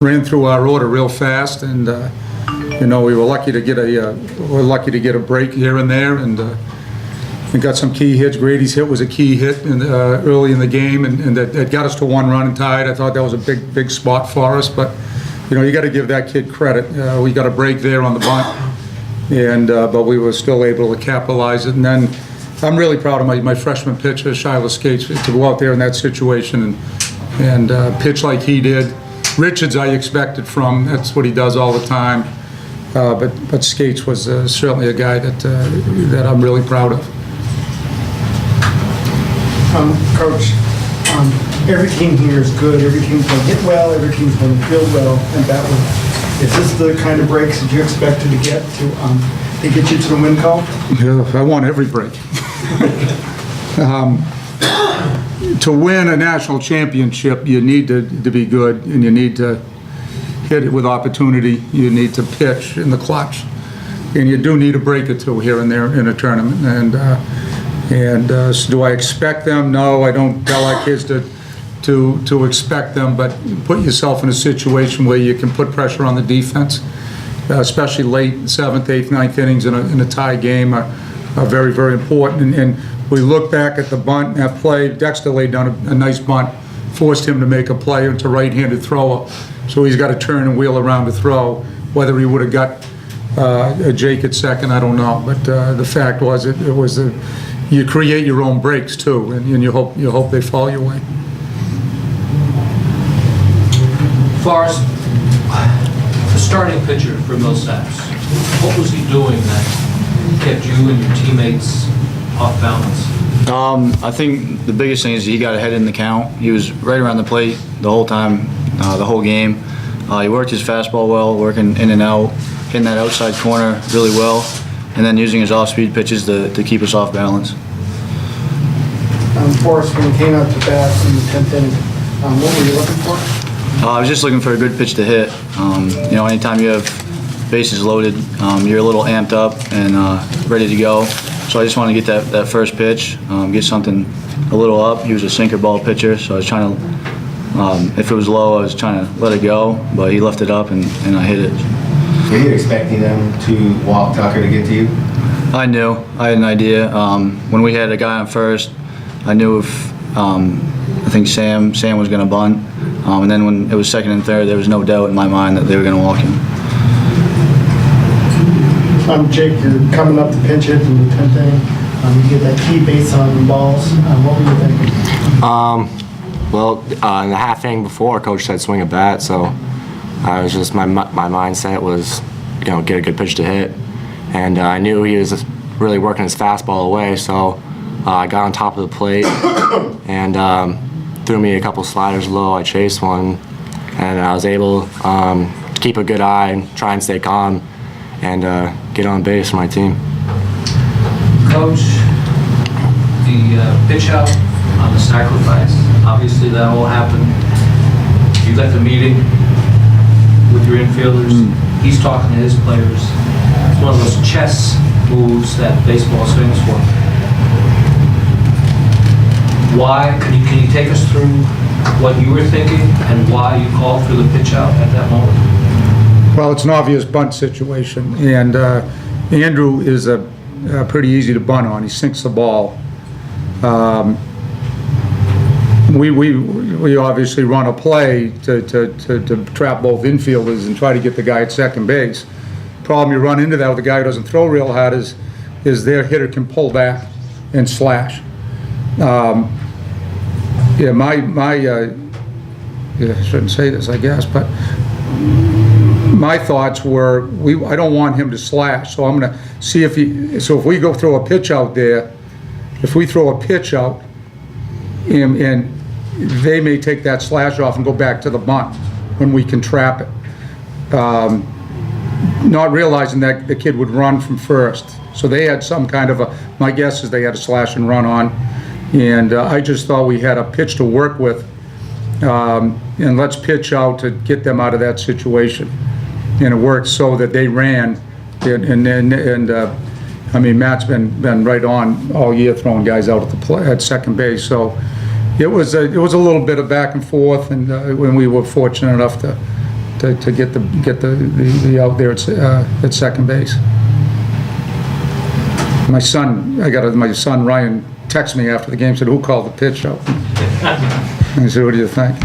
ran through our order real fast, and you know, we were lucky to get a break here and there, and we got some key hits. Grady's hit was a key hit early in the game, and that got us to 1 run and tied. I thought that was a big spot for us, but you know, you got to give that kid credit. We got a break there on the bunt, and but we were still able to capitalize it. And then I'm really proud of my freshman pitcher, Shiloh Skates, to go out there in that situation and pitch like he did. Richards, I expected from. That's what he does all the time. But Skates was certainly a guy that I'm really proud of. Coach, every team here is good. Every team's going to hit well. Every team's going to field well. And that was, is this the kind of breaks that you expected to get you to the win call? Yeah, I want every break. To win a national championship, you need to be good, and you need to hit it with opportunity. You need to pitch in the clutch, and you do need a break or two here and there in a tournament. So do I expect them? No, I don't tell our kids to expect them, but put yourself in a situation where you can put pressure on the defense, especially late 7th, 8th, 9th innings in a tie game are very, very important. And we look back at the bunt, that play, Dexter laid down a nice bunt, forced him to make a play into right-handed thrower. So he's got to turn and wheel around to throw. Whether he would have got Jake at second, I don't know. But the fact was, you create your own breaks too, and you hope they fall your way. Forrest, the starting pitcher for Millsaps, what was he doing that kept you and your teammates off balance? I think the biggest thing is he got ahead in the count. He was right around the plate the whole time, the whole game. He worked his fastball well, working in and out, hitting that outside corner really well, and then using his off-speed pitches to keep us off balance. Forrest, when you came out to bat in the 10th inning, what were you looking for? I was just looking for a good pitch to hit. You know, anytime you have bases loaded, you're a little amped up and ready to go. So I just wanted to get that first pitch, get something a little up. He was a sinker ball pitcher, so I was trying to, if it was low, I was trying to let it go, but he left it up and I hit it. Were you expecting them to walk Tucker to get to you? I knew. I had an idea. When we had a guy on first, I knew if, I think Sam was going to bunt. And then when it was second and third, there was no doubt in my mind that they were going to walk him. Jake, you're coming up to pinch hit in the 10th inning. You get that key base on balls. What were you thinking? Well, in the half inning before, Coach said swing a bat, so I was just my mindset was, you know, get a good pitch to hit, and I knew he was really working his fastball away, so I got on top of the plate and threw me a couple sliders low. I chased one, and I was able to keep a good eye and try and stay calm and get on base for my team. Coach, the pitch out on the sacrifice, obviously that all happened. You got the meeting with your infielders. He's talking to his players. It's one of those chess moves that baseball swings for. Why, can you take us through what you were thinking and why you called for the pitch out at that moment? Well, it's an obvious bunt situation, and Andrew is pretty easy to bunt on. He sinks the ball. We obviously run a play to trap both infielders and try to get the guy at second base. Problem you run into that with the guy who doesn't throw real hard is their hitter can pull back and slash. Yeah, I shouldn't say this, I guess, but my thoughts were, I don't want him to slash, so I'm going to see if we go throw a pitch out there, if we throw a pitch out, and they may take that slash off and go back to the bunt when we can trap it. Not realizing that the kid would run from first. So they had some kind of my guess is they had a slash and run on. And I just thought we had a pitch to work with. And let's pitch out to get them out of that situation. And it worked so that they ran. I mean, Matt's been right on all year throwing guys out at second base. So it was a little bit of back and forth, and when we were fortunate enough to get the out there at second base. My son Ryan texted me after the game, said, "Who called the pitch out?" I said, "What do you think?"